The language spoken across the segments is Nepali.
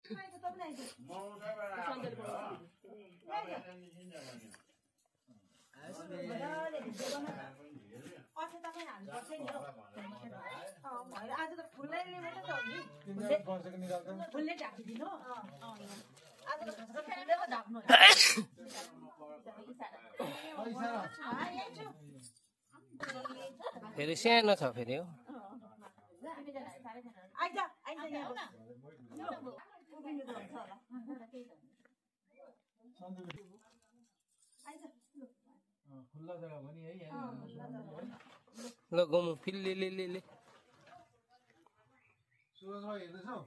आज त फुलले मात्रै त हो नि फुलले ढाकिदिनु आज त फुलले ढाक्नु फेरि सानो छ फेरि हो खुल्ला जग्गा पनि है ल गमु फिल्ली ले सुरजमा हेर्दैछौ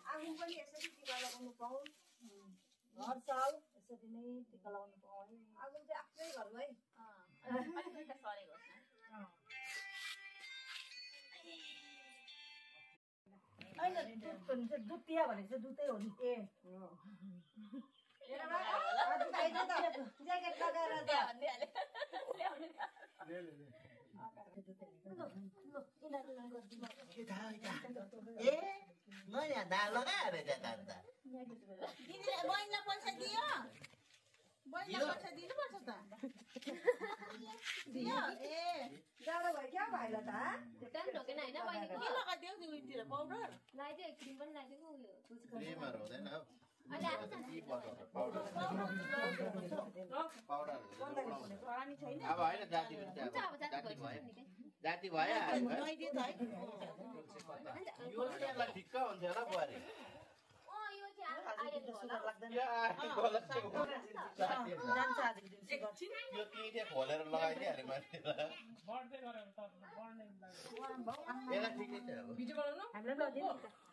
आगो पनि यसरी टिका लगाउनु पाऊ हर साल यसरी नै टिका लगाउनु पाऊ है आगो चाहिँ आफ्नै घरमा है अलिकति सरेको होस् न हैन दुतिया भनेको चाहिँ दुतै हो नि ए आज खाइदे त ज्याकेट लगाएर त नयाँ दाल लगाएर त्यहाँ त बहिनीलाई पैसा दियो बहिनीलाई पैसा दिनुपर्छ त दियो ए जाडो भयो क्या भाइलाई त टाइम ठोकेन हैन बहिनीको के लगाइदियो तिमीतिर पाउडर लगाइदियो क्रिम पनि लगाइदिएको उयो क्रिमहरु हुँदैन हौ अहिले आएको अब होइन जाति पनि जाति भयो यो चाहिँ ठिक्क हुन्छ होला बुहारी यो किने खोलेर लगाइदियो अरे मान्छेलाई यसलाई ठिकै छ अब